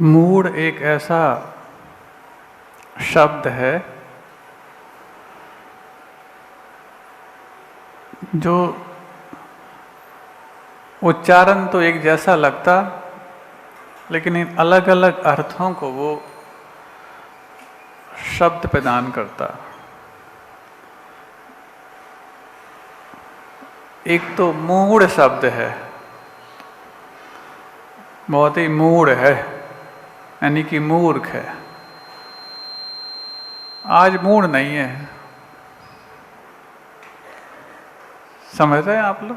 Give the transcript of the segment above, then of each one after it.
Mood एक ऐसा शब्द है जो उच्चारण तो एक जैसा लगता, लेकिन इन अलग अलग अर्थों को वो शब्द प्रदान करता। एक तो मूढ़ शब्द है, बहुत ही मूढ़ है, यानी कि मूर्ख है। आज मूड नहीं है, समझ रहे हैं आप लोग?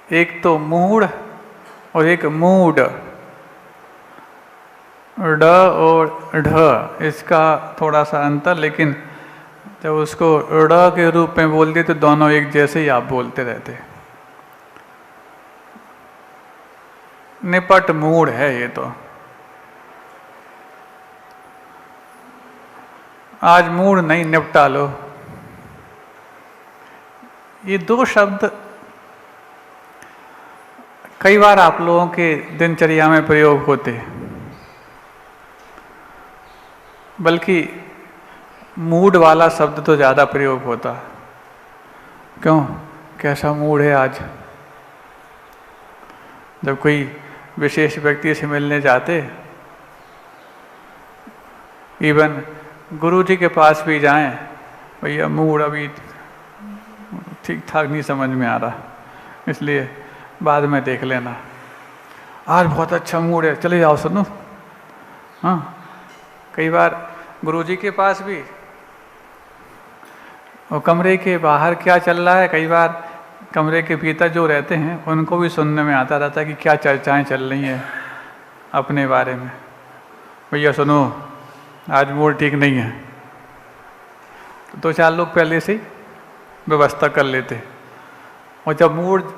एक तो मूड और एक मूड, ड और ढ इसका थोड़ा सा अंतर, लेकिन जब उसको ड के रूप में बोलते तो दोनों एक जैसे ही आप बोलते रहते। निपट मूड है ये तो। आज मूड नहीं, निपटा लो। ये दो शब्द कई बार आप लोगों के दिनचर्या में प्रयोग होते, बल्कि मूड वाला शब्द तो ज़्यादा प्रयोग होता। क्यों? कैसा मूड है आज? जब कोई विशेष व्यक्ति से मिलने जाते, इवन गुरु जी के पास भी जाएं, भैया मूड अभी ठीक ठाक नहीं समझ में आ रहा, इसलिए बाद में देख लेना। आज बहुत अच्छा मूड है, चले जाओ सुनो। हाँ, कई बार गुरु जी के पास भी, और कमरे के बाहर क्या चल रहा है, कई बार कमरे के भीतर जो रहते हैं उनको भी सुनने में आता रहता है कि क्या चर्चाएं चल रही हैं अपने बारे में। भैया सुनो, आज मूड ठीक नहीं है, तो दो चार लोग पहले से ही व्यवस्था कर लेते, और जब मूड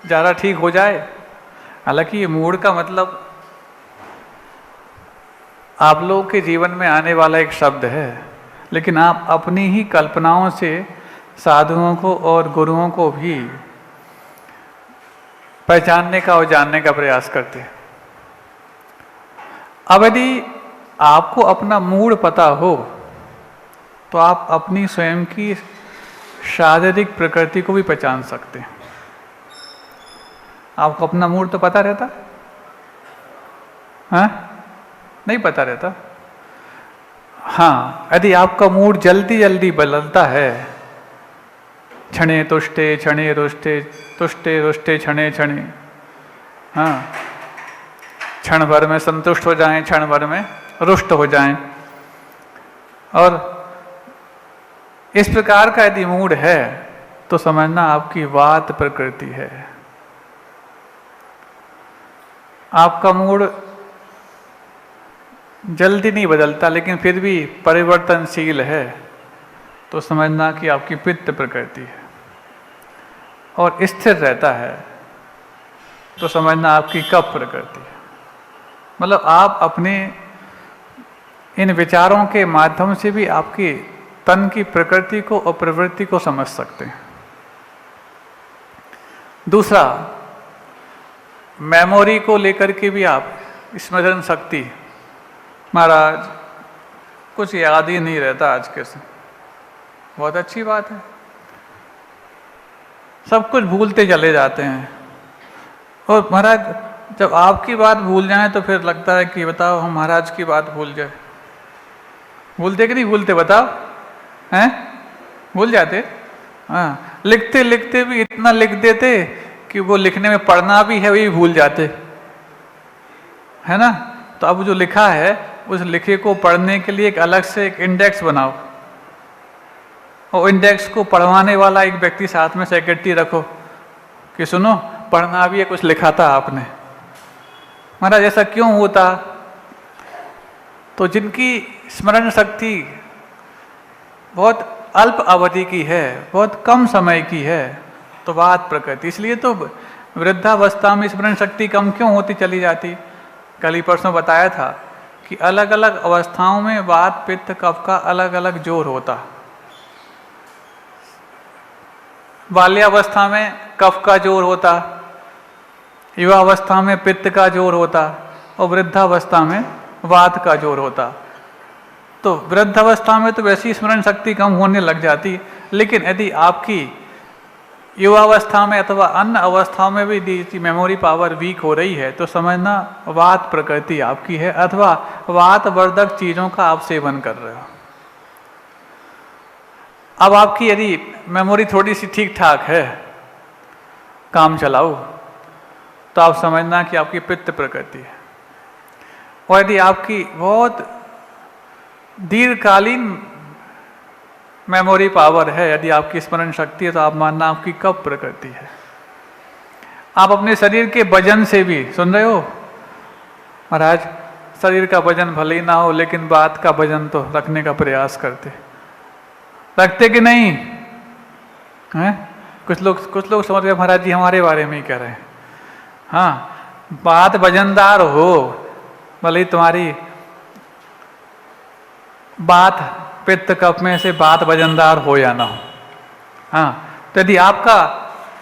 ज़्यादा ठीक हो जाए, हालांकि ये मूड का मतलब आप लोगों के जीवन में आने वाला एक शब्द है, लेकिन आप अपनी ही कल्पनाओं से साधुओं को और गुरुओं को भी पहचानने का और जानने का प्रयास करते। अब यदि आपको अपना मूड पता हो तो आप अपनी स्वयं की शारीरिक प्रकृति को भी पहचान सकते हैं। आपको अपना मूड तो पता रहता? हाँ, नहीं पता रहता। हाँ, यदि आपका मूड जल्दी जल्दी बदलता है, क्षणे तुष्टे क्षणे रुष्टे, तुष्टे रुष्टे क्षणे क्षणे, हाँ, क्षण भर में संतुष्ट हो जाएं, क्षण भर में रुष्ट हो जाएं, और इस प्रकार का यदि मूड है तो समझना आपकी वात प्रकृति है। आपका मूड जल्दी नहीं बदलता, लेकिन फिर भी परिवर्तनशील है, तो समझना कि आपकी पित्त प्रकृति है। और स्थिर रहता है तो समझना आपकी कफ प्रकृति है। मतलब आप अपने इन विचारों के माध्यम से भी आपकी तन की प्रकृति को और प्रवृत्ति को समझ सकते हैं। दूसरा, मेमोरी को लेकर के भी आप, स्मरण शक्ति, महाराज कुछ याद ही नहीं रहता आज के समय। बहुत अच्छी बात है, सब कुछ भूलते चले जाते हैं। और महाराज जब आपकी बात भूल जाए तो फिर लगता है कि बताओ हम महाराज की बात भूल जाए। भूलते कि नहीं भूलते बताओ? हैं? भूल जाते? हाँ, लिखते लिखते भी इतना लिख देते कि वो लिखने में पढ़ना भी है, वही भूल जाते, है ना? तो अब जो लिखा है उस लिखे को पढ़ने के लिए एक अलग से एक इंडेक्स बनाओ, और इंडेक्स को पढ़वाने वाला एक व्यक्ति साथ में सेक्रेटरी रखो कि सुनो पढ़ना भी है, कुछ लिखा था आपने। महाराज ऐसा क्यों होता? तो जिनकी स्मरण शक्ति बहुत अल्प अवधि की है, बहुत कम समय की है, तो वात प्रकृति, इसलिए तो वृद्धावस्था में स्मरण शक्ति कम क्यों होती चली जाती? कल ही परसों बताया था कि अलग अलग अवस्थाओं में वात पित्त कफ का अलग अलग जोर होता। बाल्यावस्था में कफ का जोर होता, युवावस्था में पित्त का जोर होता, और वृद्धावस्था में वात का जोर होता। तो वृद्धावस्था में तो वैसी स्मरण शक्ति कम होने लग जाती, लेकिन यदि आपकी युवावस्था में अथवा अन्य अवस्थाओं में भी मेमोरी पावर वीक हो रही है तो समझना वात प्रकृति आपकी है, अथवा वात वर्धक चीजों का आप सेवन कर रहे हो। अब आपकी यदि मेमोरी थोड़ी सी ठीक ठाक है, काम चलाओ, तो आप समझना कि आपकी पित्त प्रकृति है। और यदि आपकी बहुत दीर्घकालीन मेमोरी पावर है, यदि आपकी स्मरण शक्ति है, तो आप मानना आपकी कफ प्रकृति है। आप अपने शरीर के वजन से भी, सुन रहे हो महाराज, शरीर का वजन भले ही ना हो लेकिन बात का वजन तो रखने का प्रयास करते, रखते कि नहीं हैं? कुछ लोग समझ गए महाराज जी हमारे बारे में ही कह रहे हैं। हाँ, बात वजनदार हो, भले ही तुम्हारी बात पित्त कफ में से बात वजनदार हो या ना हो। हाँ, तो यदि आपका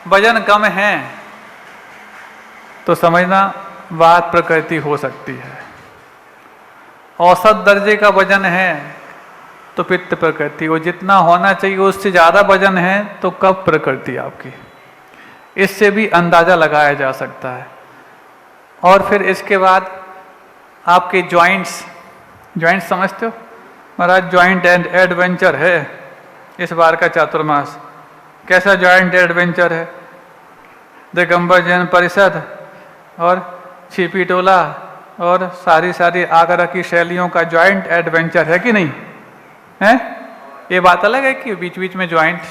वजन कम है तो समझना वात प्रकृति हो सकती है। औसत दर्जे का वजन है तो पित्त प्रकृति, वो जितना होना चाहिए उससे ज़्यादा वजन है तो कफ प्रकृति आपकी। इससे भी अंदाज़ा लगाया जा सकता है। और फिर इसके बाद आपके जॉइंट्स समझते हो महाराज? जॉइंट एंड एडवेंचर है इस बार का चातुर्मास। कैसा जॉइंट एडवेंचर है? दिगंबर जैन परिषद और छिपी टोला और सारी आगरा की शैलियों का जॉइंट एडवेंचर है कि नहीं है? ये बात अलग है कि बीच बीच में जॉइंट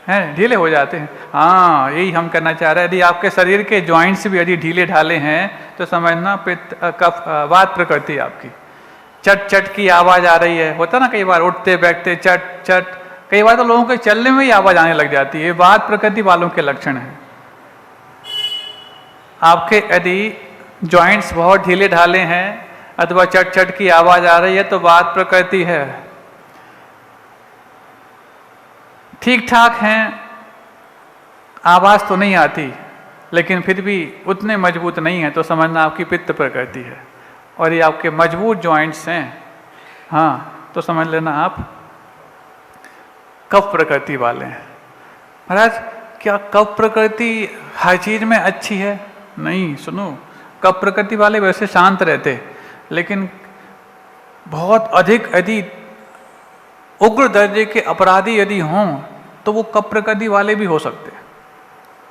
हैं ढीले हो जाते हैं। हाँ, यही हम करना चाह रहे हैं। यदि आपके शरीर के जॉइंट्स भी यदि ढीले ढाले हैं तो समझना पित्त कफ वात प्रकृति आपकी। चट चट की आवाज आ रही है, होता ना कई बार उठते बैठते चट चट, कई बार तो लोगों के चलने में ही आवाज आने लग जाती है। वात प्रकृति वालों के लक्षण है। आपके यदि जॉइंट्स बहुत ढीले ढाले हैं अथवा चट चट की आवाज आ रही है तो वात प्रकृति है। ठीक ठाक हैं, आवाज तो नहीं आती लेकिन फिर भी उतने मजबूत नहीं है तो समझना आपकी पित्त प्रकृति है। और ये आपके मजबूत जॉइंट्स हैं, हाँ, तो समझ लेना आप कफ प्रकृति वाले हैं। महाराज क्या कफ प्रकृति हर चीज में अच्छी है? नहीं, सुनो, कफ प्रकृति वाले वैसे शांत रहते, लेकिन बहुत अधिक यदि उग्र दर्जे के अपराधी यदि हों तो वो कफ प्रकृति वाले भी हो सकते हैं।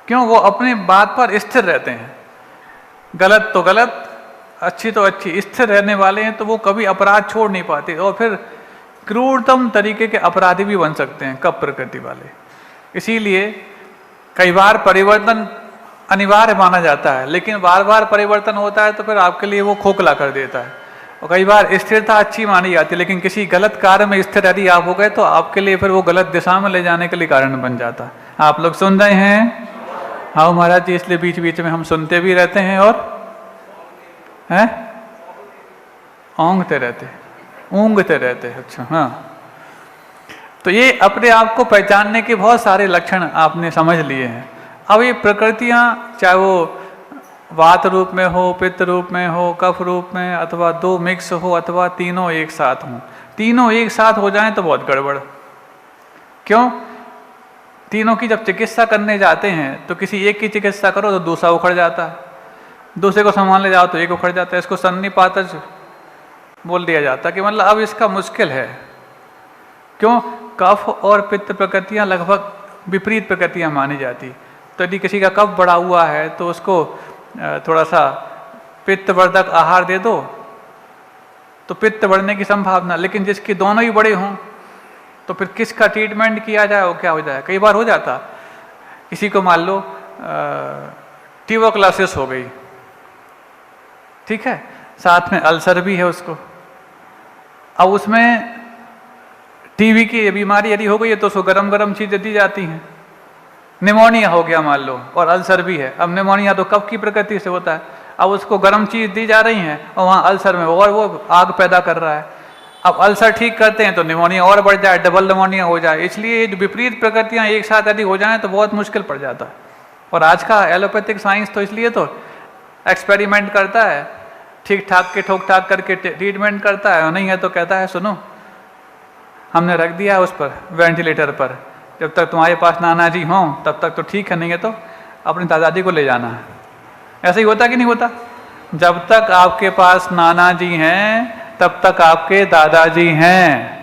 क्यों? वो अपने बात पर स्थिर रहते हैं। गलत तो गलत, अच्छी तो अच्छी, स्थिर रहने वाले हैं तो वो कभी अपराध छोड़ नहीं पाते और फिर क्रूरतम तरीके के अपराधी भी बन सकते हैं कफ प्रकृति वाले। इसीलिए कई बार परिवर्तन अनिवार्य माना जाता है, लेकिन बार बार परिवर्तन होता है तो फिर आपके लिए वो खोखला कर देता है। और कई बार स्थिरता अच्छी मानी जाती है, लेकिन किसी गलत कार्य में स्थिर यदि आप हो गए तो आपके लिए फिर वो गलत दिशा में ले जाने के लिए कारण बन जाता है। आप लोग सुन रहे हैं? हाँ महाराज जी, इसलिए बीच बीच में हम सुनते भी रहते हैं और हैं ऊँघते रहते हैं। अच्छा, हाँ, तो ये अपने आप को पहचानने के बहुत सारे लक्षण आपने समझ लिए हैं। अब ये प्रकृतियाँ चाहे वो वात रूप में हो, पित्त रूप में हो, कफ रूप में, अथवा दो मिक्स हो अथवा तीनों एक साथ हों, तीनों एक साथ हो जाएं तो बहुत गड़बड़। क्यों? तीनों की जब चिकित्सा करने जाते हैं तो किसी एक की चिकित्सा करो तो दूसरा उखड़ जाता है, दूसरे को संभालने जाओ तो एक उखड़ जाता है। इसको सन्निपातज बोल दिया जाता है कि मतलब अब इसका मुश्किल है। क्यों? कफ और पित्त प्रकृतियाँ लगभग विपरीत प्रकृतियाँ मानी जाती। तो यदि किसी का कफ बढ़ा हुआ है तो उसको थोड़ा सा पित्तवर्धक आहार दे दो तो पित्त बढ़ने की संभावना, लेकिन जिसके दोनों ही बड़े हों तो फिर किसका ट्रीटमेंट किया जाए वो क्या हो जाए। कई बार हो जाता, किसी को मान लो ट्यूबरकुलोसिस हो गई, ठीक है, साथ में अल्सर भी है उसको। अब उसमें टीबी की बीमारी यदि हो गई है तो उसको गरम गरम चीज़ें दी जाती हैं। निमोनिया हो गया मान लो और अल्सर भी है। अब निमोनिया तो कफ की प्रकृति से होता है, अब उसको गर्म चीज़ दी जा रही है और वहाँ अल्सर में और वो आग पैदा कर रहा है। अब अल्सर ठीक करते हैं तो निमोनिया और बढ़ जाए, डबल निमोनिया हो जाए। इसलिए जो विपरीत प्रकृतियाँ एक साथ यदि हो जाएं तो बहुत मुश्किल पड़ जाता है। और आज का एलोपैथिक साइंस तो इसलिए तो एक्सपेरिमेंट करता है, ठीक ठाक के ठोक ठाक करके ट्रीटमेंट करता है, और नहीं है तो कहता है सुनो हमने रख दिया उस पर वेंटिलेटर पर, जब तक तुम्हारे पास नाना जी हों तब तक तो ठीक है, नहीं है तो अपनी दादाजी को ले जाना है। ऐसा ही होता कि नहीं होता? जब तक आपके पास नाना जी हैं तब तक आपके दादाजी हैं,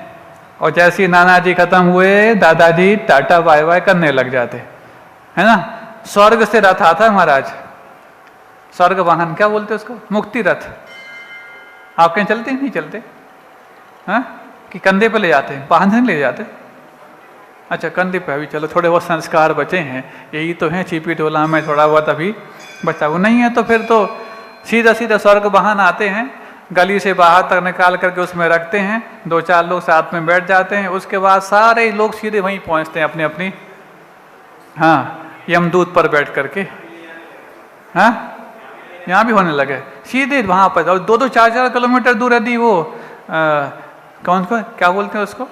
और जैसे ही नाना जी खत्म हुए दादाजी टाटा बाय बाय करने लग जाते, है ना। स्वर्ग से रथ आता है महाराज, स्वर्ग वाहन क्या बोलते उसको, मुक्ति रथ। आपके यहाँ चलते नहीं चलते? हाँ, कि कंधे पे ले जाते हैं, वाहन से नहीं ले जाते? अच्छा, कंधे पे अभी चलो थोड़े बहुत संस्कार बचे हैं, यही तो हैं छिपी टोला में थोड़ा बहुत अभी बचा वो नहीं है, तो फिर तो सीधा सीधा स्वर्ग वाहन आते हैं, गली से बाहर तक निकाल करके उसमें रखते हैं, 2-4 लोग साथ में बैठ जाते हैं, उसके बाद सारे लोग सीधे वहीं पहुंचते हैं अपनी अपनी, हाँ, यमदूत पर बैठ करके। हाँ, यहाँ भी होने लगे सीधे वहाँ पर, और 2-4 किलोमीटर दूर यदि वो कौन को क्या बोलते हैं उसको,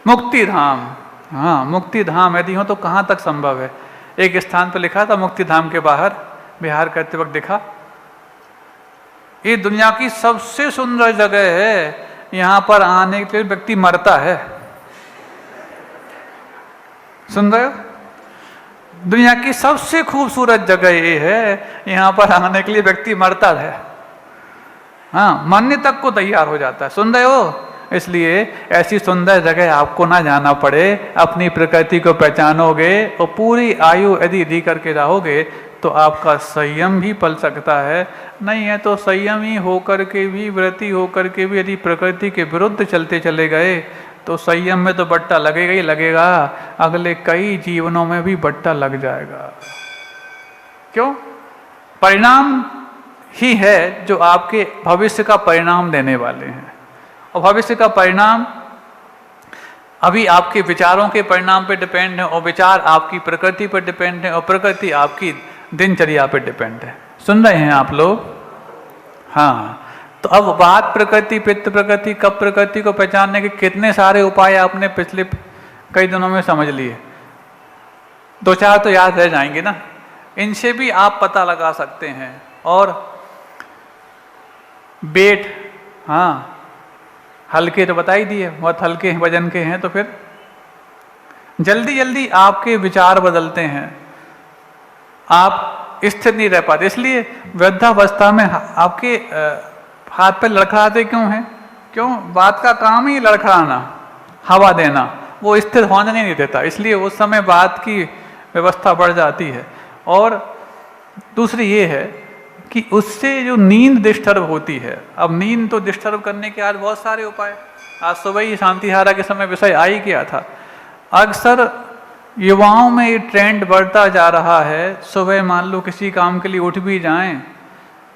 मुक्ति धाम। हाँ, मुक्ति धाम यदि हो तो कहाँ तक संभव है। एक स्थान पर लिखा था मुक्ति धाम के बाहर विहार करते वक्त देखा, ये दुनिया की सबसे सुंदर जगह है, यहाँ पर आने के लिए व्यक्ति मरता है। सुन रहे हो? दुनिया की सबसे खूबसूरत जगह ये है, यहाँ पर आने के लिए व्यक्ति मरता है, हाँ, मरने तक को तैयार हो जाता है। सुन रहे हो? इसलिए ऐसी सुंदर जगह आपको ना जाना पड़े, अपनी प्रकृति को पहचानोगे और पूरी आयु यदि दी करके रहोगे तो आपका संयम भी पल सकता है, नहीं है तो संयमी होकर के भी, व्रती होकर के भी यदि प्रकृति के विरुद्ध चलते चले गए तो संयम में तो बट्टा लगेगा ही लगेगा, अगले कई जीवनों में भी बट्टा लग जाएगा। क्यों? परिणाम ही है जो आपके भविष्य का परिणाम देने वाले हैं, और भविष्य का परिणाम अभी आपके विचारों के परिणाम पे डिपेंड है, और विचार आपकी प्रकृति पर डिपेंड है, और प्रकृति आपकी दिनचर्या पे डिपेंड है। सुन रहे हैं आप लोग? हाँ, तो अब बात प्रकृति, पित्त प्रकृति, कप प्रकृति को पहचानने के कितने सारे उपाय आपने पिछले कई दिनों में समझ लिए, 2-4 तो याद रह जाएंगे ना, इनसे भी आप पता लगा सकते हैं। और वेट, हाँ, हल्के तो बता ही दिए, बहुत हल्के वजन के हैं, तो फिर जल्दी जल्दी आपके विचार बदलते हैं, आप स्थिर नहीं रह पाते। इसलिए वृद्धावस्था में आपके हाथ पे लड़खड़ाते क्यों हैं? क्यों? बात का काम ही लड़खड़ाना, हवा देना, वो स्थिर होने नहीं देता, इसलिए उस समय बात की व्यवस्था बढ़ जाती है। और दूसरी ये है कि उससे जो नींद डिस्टर्ब होती है, अब नींद तो डिस्टर्ब करने के आज बहुत सारे उपाय, आज सुबह ही शांतिहारा के समय विषय आ ही गया था। अक्सर युवाओं में ये ट्रेंड बढ़ता जा रहा है, सुबह मान लो किसी काम के लिए उठ भी जाएं,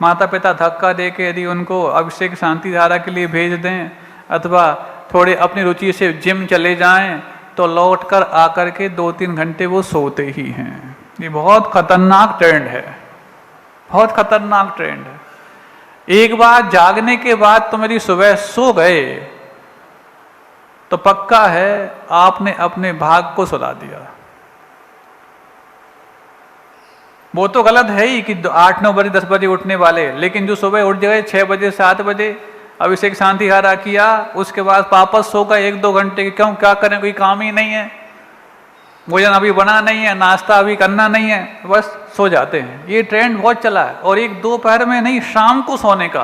माता पिता धक्का दे के यदि उनको अभिषेक शांतिधारा के लिए भेज दें, अथवा थोड़े अपनी रुचि से जिम चले जाएं, तो लौट कर आकर के 2-3 घंटे वो सोते ही हैं। ये बहुत खतरनाक ट्रेंड है, बहुत खतरनाक ट्रेंड है। एक बार जागने के बाद तो मेरी सुबह सो गए तो पक्का है आपने अपने भाग को सुला दिया। वो तो गलत है ही कि 8-9 बजे 10 बजे उठने वाले, लेकिन जो सुबह उठ गए 6 बजे 7 बजे अभिषेक शांतिहारा किया, उसके बाद वापस सो गए 1-2 घंटे, क्यों? क्या करें, कोई काम ही नहीं है, भोजन अभी बना नहीं है, नाश्ता अभी करना नहीं है, बस सो जाते हैं। ये ट्रेंड बहुत चला है, और एक दोपहर में नहीं, शाम को सोने का।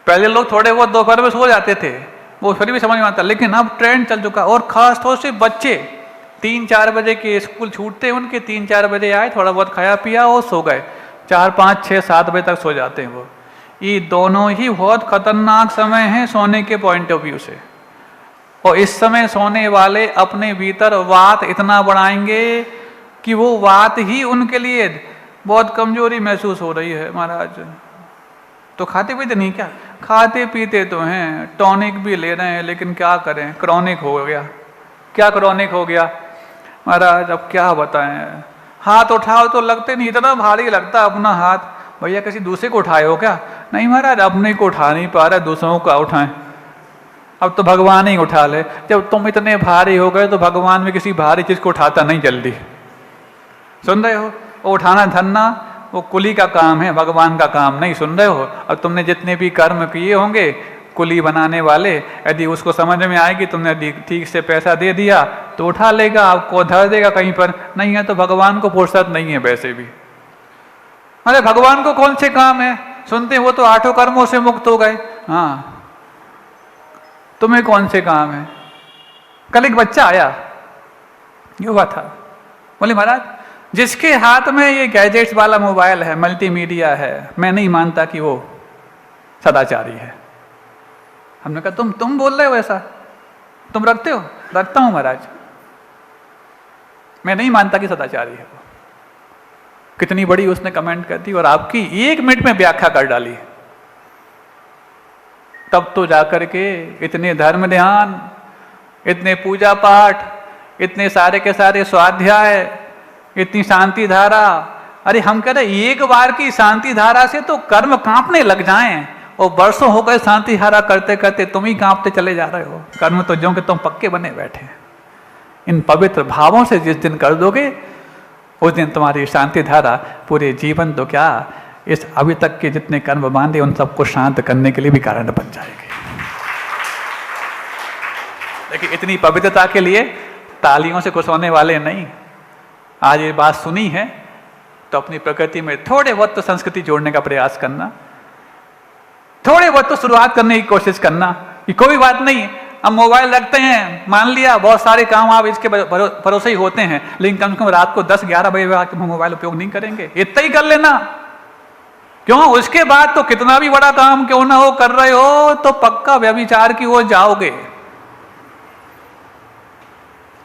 पहले लोग थोड़े बहुत दोपहर में सो जाते थे, वो फिर भी समझ में आता, लेकिन अब ट्रेंड चल चुका। और खास तौर से बच्चे 3-4 बजे के स्कूल छूटते हैं उनके, 3-4 बजे आए, थोड़ा बहुत खाया पिया और सो गए, 4-5-6-7 बजे तक सो जाते हैं वो। ये दोनों ही बहुत खतरनाक समय हैं सोने के पॉइंट ऑफ व्यू से। और इस समय सोने वाले अपने भीतर वात इतना बढ़ाएंगे कि वो वात ही उनके लिए बहुत कमजोरी महसूस हो रही है महाराज। तो खाते पीते नहीं क्या? खाते पीते तो हैं, टॉनिक भी ले रहे हैं, लेकिन क्या करें, क्रॉनिक हो गया। क्या क्रॉनिक हो गया महाराज? अब क्या बताएं, हाथ उठाओ तो लगते नहीं, इतना भारी लगता अपना हाथ। भैया किसी दूसरे को उठाए हो क्या? नहीं महाराज, अपने को उठा नहीं पा रहे, दूसरों को उठाएं। अब तो भगवान ही उठा ले। जब तुम इतने भारी हो गए तो भगवान भी किसी भारी चीज को उठाता नहीं जल्दी। सुन रहे हो? वो उठाना धरना वो कुली का काम है, भगवान का काम नहीं। सुन रहे हो? अब तुमने जितने भी कर्म किए होंगे कुली बनाने वाले, यदि उसको समझ में आएगी, तुमने यदि ठीक से पैसा दे दिया तो उठा लेगा, आपको धर देगा कहीं पर। नहीं है तो भगवान को फुर्सत नहीं है वैसे भी। अरे भगवान को कौन से काम है? सुनते हैं वो तो 8 कर्मों से मुक्त हो गए। हाँ, तुम्हें कौन से काम है? कल एक बच्चा आया, युवा था, बोले महाराज जिसके हाथ में ये गैजेट्स वाला मोबाइल है, मल्टीमीडिया है, मैं नहीं मानता कि वो सदाचारी है। हमने कहा तुम बोल रहे हो ऐसा? तुम रखते हो? रखता हूं महाराज, मैं नहीं मानता कि सदाचारी है वो। कितनी बड़ी उसने कमेंट कर दी और आपकी 1 मिनट में व्याख्या कर डाली। तब तो जाकर के इतने धर्म ध्यान, इतने पूजा पाठ, इतने सारे के सारे स्वाध्याय, इतनी शांति धारा। अरे हम कह रहे एक बार की शांति धारा से तो कर्म कांपने लग जाएं, और वर्षों हो गए शांति धारा करते करते तुम ही कांपते चले जा रहे हो। कर्म तो जो कि तुम पक्के बने बैठे हैं। इन पवित्र भावों से जिस दिन कर दोगे उस दिन तुम्हारी शांति धारा पूरे जीवन तो क्या, इस अभी तक के जितने कर्म बांधे उन सबको शांत करने के लिए भी कारण बन जाएगी। देखिए इतनी पवित्रता के लिए तालियों से खुश होने वाले नहीं। आज ये बात सुनी है तो अपनी प्रकृति में थोड़े बहुत तो संस्कृति जोड़ने का प्रयास करना, थोड़े बहुत तो शुरुआत करने की कोशिश करना कि कोई बात नहीं, हम मोबाइल रखते हैं, मान लिया बहुत सारे काम आप इसके भरोसे ही होते हैं, लेकिन कम से कम रात को 10-11 बजे आके मोबाइल उपयोग नहीं करेंगे, इतना ही कर लेना। क्यों? उसके बाद तो कितना भी बड़ा काम क्यों ना हो कर रहे हो तो पक्का व्यभिचार की ओर जाओगे।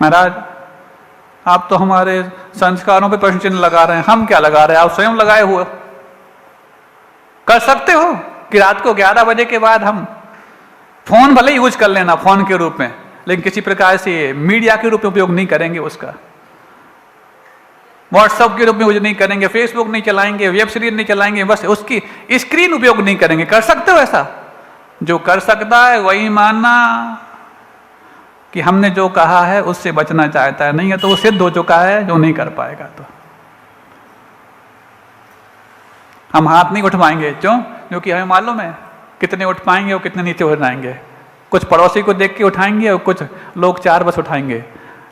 महाराज आप तो हमारे संस्कारों पे प्रश्न चिन्ह लगा रहे हैं, हम क्या लगा रहे हैं? आप स्वयं लगाए हुए। कर सकते हो कि रात को 11 बजे के बाद हम फोन भले यूज कर लेना फोन के रूप में, लेकिन किसी प्रकार से मीडिया के रूप में उपयोग नहीं करेंगे उसका, व्हाट्सएप के रूप में यूज नहीं करेंगे, फेसबुक नहीं चलाएंगे, वेब सीरीज नहीं चलाएंगे, बस उसकी स्क्रीन उपयोग नहीं करेंगे। कर सकते हो ऐसा? जो कर सकता है वही मानना कि हमने जो कहा है उससे बचना चाहता है, नहीं है तो वो सिद्ध हो चुका है जो नहीं कर पाएगा। तो हम हाथ नहीं उठवाएंगे, क्यों? क्योंकि हमें मालूम है कितने उठ पाएंगे और कितने नीचे हो जाएंगे। कुछ पड़ोसी को देख के उठाएंगे और कुछ लोग 4 बस उठाएंगे,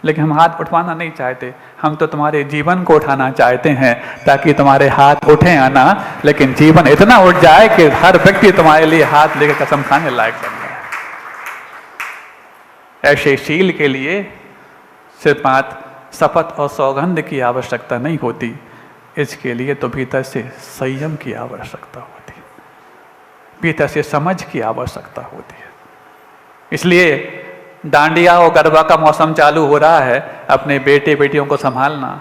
लेकिन हम हाथ उठवाना नहीं चाहते। हम तो तुम्हारे जीवन को उठाना चाहते हैं ताकि तुम्हारे हाथ उठे आना, लेकिन जीवन इतना उठ जाए कि हर व्यक्ति तुम्हारे लिए हाथ लेकर कसम खाने लायक बन जाए। ऐसे शील के लिए सिर्फ शपथ और सौगंध की आवश्यकता नहीं होती, इसके लिए तो भीतर से संयम की आवश्यकता होती है, भीतर से समझ की आवश्यकता होती है। इसलिए डांडिया और गरबा का मौसम चालू हो रहा है, अपने बेटे बेटियों को संभालना।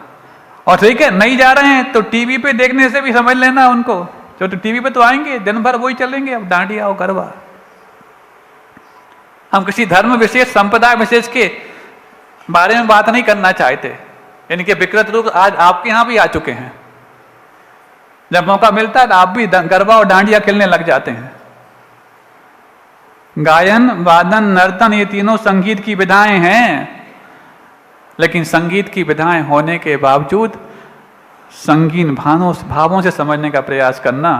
और ठीक है नहीं जा रहे हैं तो टीवी पे देखने से भी समझ लेना उनको, जो तो टीवी पे तो आएंगे दिन भर वही चलेंगे, अब डांडिया और गरबा। हम किसी धर्म विशेष संप्रदाय विशेष के बारे में बात नहीं करना चाहते, इनके विकृत रूप आज आपके यहां भी आ चुके हैं। जब मौका मिलता है तो आप भी गरबा और डांडिया खेलने लग जाते हैं। गायन वादन नर्तन ये तीनों संगीत की विधाएं हैं, लेकिन संगीत की विधाएं होने के बावजूद संगीन भावों से समझने का प्रयास करना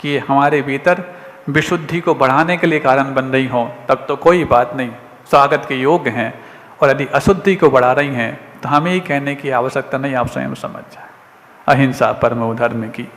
कि हमारे भीतर विशुद्धि को बढ़ाने के लिए कारण बन रही हो, तब तो कोई बात नहीं, स्वागत के योग्य हैं। और यदि अशुद्धि को बढ़ा रही हैं तो हमें ही कहने की आवश्यकता नहीं, आप स्वयं समझ जाए। अहिंसा परमो धर्म की।